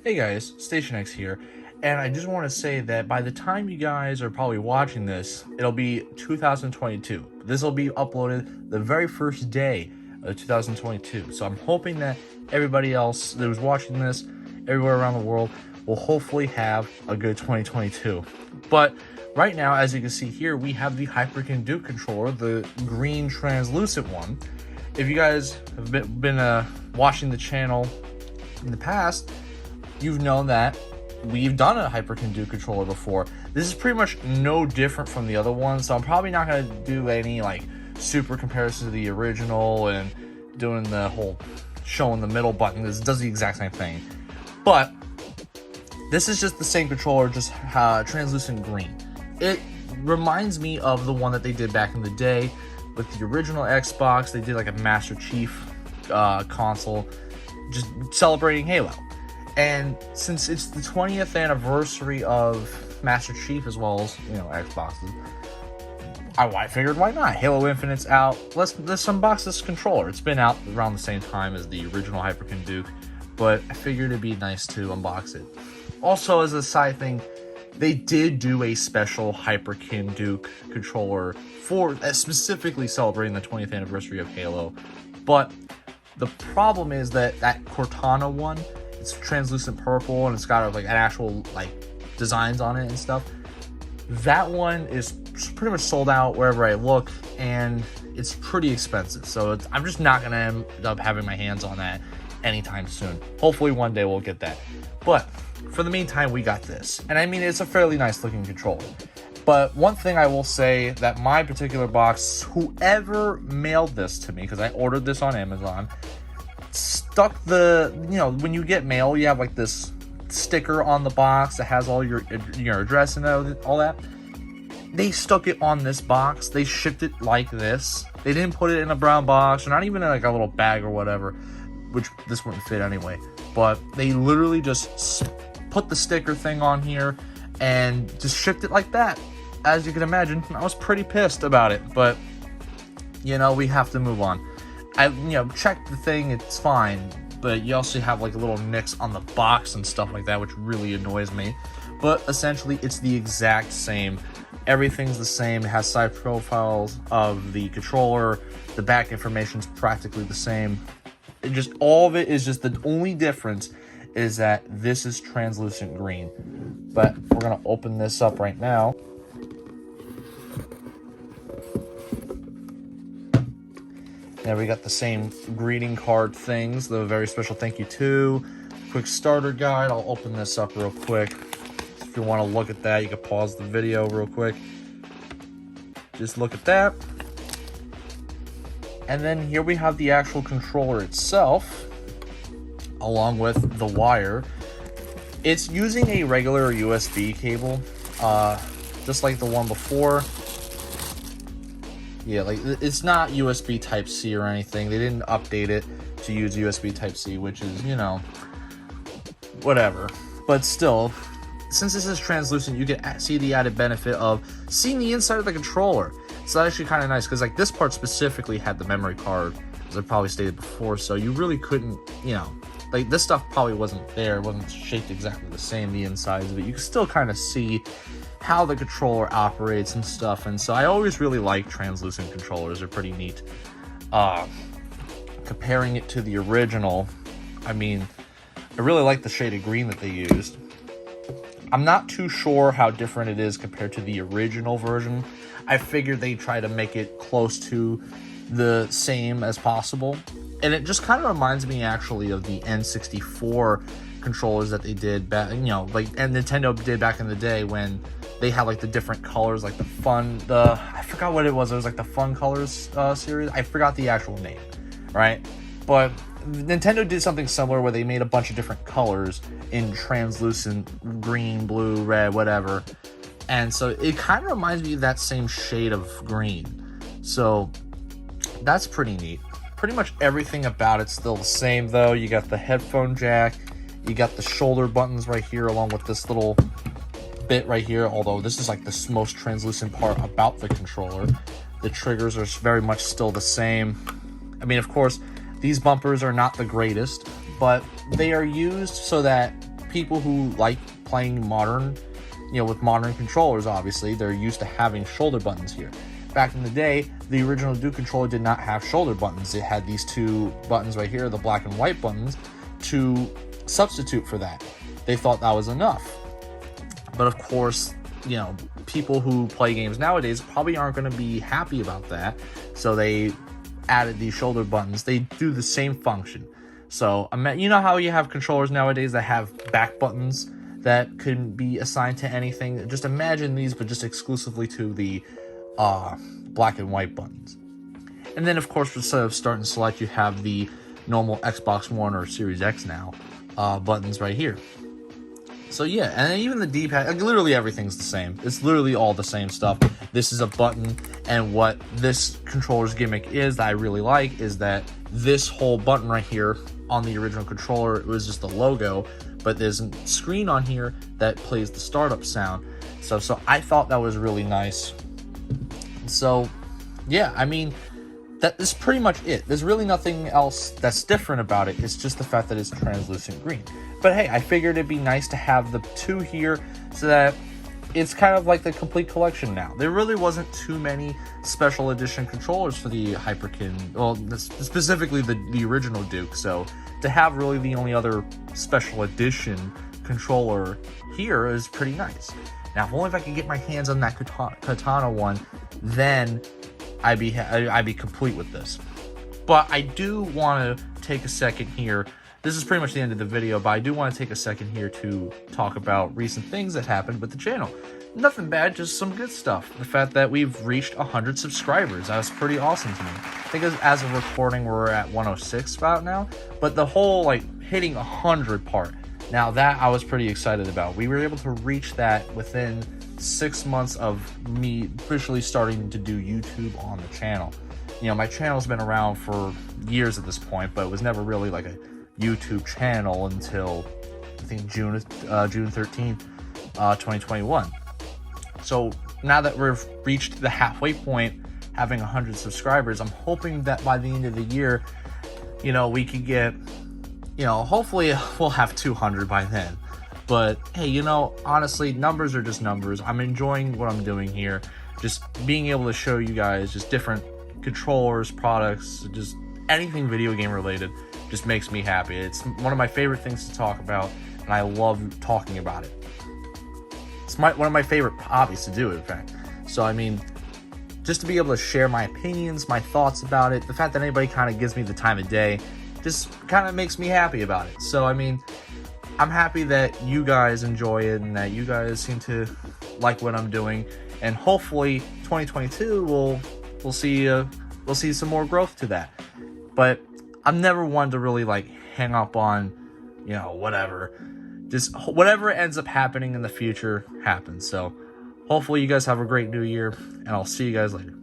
Hey guys, Station X here, and I just want to say that by the time you guys are probably watching this, it'll be 2022. This will be uploaded the very first day of 2022. So I'm hoping that everybody else that was watching this, everywhere around the world, will hopefully have a good 2022. But right now, as you can see here, we have the Hyperkin Duke Controller, the green translucent one. If you guys have been watching the channel in the past, you've known that we've done a Hyperkin Duke controller before. This is pretty much no different from the other one, so I'm probably not going to do any like super comparison to the original and doing the whole showing the middle button. This does the exact same thing, but this is just the same controller, just translucent green. It reminds me of the one that they did back in the day with the original Xbox. They did like a Master Chief console, just celebrating Halo. And since it's the 20th anniversary of Master Chief as well as, you know, Xboxes, I figured why not? Halo Infinite's out. Let's unbox this controller. It's been out around the same time as the original Hyperkin Duke, but I figured it'd be nice to unbox it. Also, as a side thing, they did do a special Hyperkin Duke controller for specifically celebrating the 20th anniversary of Halo, but the problem is that Cortana one, it's translucent purple and it's got like an actual like designs on it and stuff. That one is pretty much sold out wherever I look, and it's pretty expensive. So I'm just not gonna end up having my hands on that anytime soon. Hopefully one day we'll get that. But for the meantime, we got this. And I mean, it's a fairly nice looking controller. But one thing I will say, that my particular box, whoever mailed this to me, because I ordered this on Amazon, stuck the, you know, when you get mail, you have like this sticker on the box that has all your address and all that. They stuck it on this box. They shipped it like this. They didn't put it in a brown box, or not even in like a little bag or whatever, which this wouldn't fit anyway. But they literally just put the sticker thing on here and just shipped it like that. As you can imagine, I was pretty pissed about it, but you know, we have to move on. I checked the thing, it's fine, but you also have like little nicks on the box and stuff like that, which really annoys me. But essentially, it's the exact same. Everything's the same. It has side profiles of the controller. The back information's practically the same. All of it is just, the only difference is that this is translucent green. But we're gonna open this up right now. There we got the same greeting card things, the very special thank you to, quick starter guide. I'll open this up real quick. If you want to look at that, you can pause the video real quick. Just look at that. And then here we have the actual controller itself, along with the wire. It's using a regular USB cable, just like the one before. Yeah, like it's not USB Type-C or anything. They didn't update it to use USB Type-C, which is, you know, whatever. But still, since this is translucent, you can see the added benefit of seeing the inside of the controller. So that's actually kind of nice, because like this part specifically had the memory card, as I probably stated before, so you really couldn't, you know, like this stuff probably wasn't there, it wasn't shaped exactly the same, the insides, but you can still kind of see how the controller operates and stuff. And so I always really like translucent controllers. They're pretty neat. Comparing it to the original, I mean, I really like the shade of green that they used. I'm not too sure how different it is compared to the original version. I figured they try to make it close to the same as possible. And it just kind of reminds me actually of the N64 controllers that they did back, you know, like, and Nintendo did back in the day when they had like the different colors, like I forgot what it was. It was like the Fun Colors series. I forgot the actual name, right? But Nintendo did something similar where they made a bunch of different colors in translucent green, blue, red, whatever. And so it kind of reminds me of that same shade of green. So that's pretty neat. Pretty much everything about it's still the same though. You got the headphone jack, you got the shoulder buttons right here along with this little bit right here, although this is like the most translucent part about the controller. The triggers are very much still the same. I mean, of course, these bumpers are not the greatest, but they are used so that people who like playing modern, with modern controllers, obviously, they're used to having shoulder buttons here. Back in the day, the original Duke controller did not have shoulder buttons. It had these two buttons right here, the black and white buttons, to substitute for that. They thought that was enough. But of course, people who play games nowadays probably aren't going to be happy about that. So they added these shoulder buttons. They do the same function. So, you know how you have controllers nowadays that have back buttons that can be assigned to anything? Just imagine these, but just exclusively to the black and white buttons. And then, of course, instead of start and select, you have the normal Xbox One or Series X now buttons right here. So yeah, and even the D-pad, like, literally everything's the same. It's literally all the same stuff. This is a button, and what this controller's gimmick is that I really like is that this whole button right here on the original controller, it was just the logo, but there's a screen on here that plays the startup sound. So I thought that was really nice. So yeah, I mean, that is pretty much it. There's really nothing else that's different about it. It's just the fact that it's translucent green. But hey, I figured it'd be nice to have the two here so that it's kind of like the complete collection now. There really wasn't too many special edition controllers for the Hyperkin, well, specifically the original Duke. So to have really the only other special edition controller here is pretty nice. Now, if only if I could get my hands on that Katana one, then I'd be complete with this. But I do want to take a second here. This is pretty much the end of the video, but I do want to take a second here to talk about recent things that happened with the channel. Nothing bad, just some good stuff. The fact that we've reached 100 subscribers, that was pretty awesome to me. I think as of recording, we're at 106 about now, but the whole hitting 100 part, now that I was pretty excited about. We were able to reach that within 6 months of me officially starting to do YouTube on the channel. My channel's been around for years at this point, but it was never really like a YouTube channel until I think June 13th, 2021. So now that we've reached the halfway point, having 100 subscribers, I'm hoping that by the end of the year, we could get, hopefully we'll have 200 by then. But hey, honestly, numbers are just numbers. I'm enjoying what I'm doing here. Just being able to show you guys just different controllers, products, just anything video game related just makes me happy. It's one of my favorite things to talk about, and I love talking about it. It's one of my favorite hobbies to do, in fact. So, I mean, just to be able to share my opinions, my thoughts about it, the fact that anybody kind of gives me the time of day, just kind of makes me happy about it. So, I mean, I'm happy that you guys enjoy it and that you guys seem to like what I'm doing. And hopefully, 2022 we'll see some more growth to that. But I'm never one to really hang up on, whatever. Just whatever ends up happening in the future happens. So hopefully you guys have a great new year, and I'll see you guys later.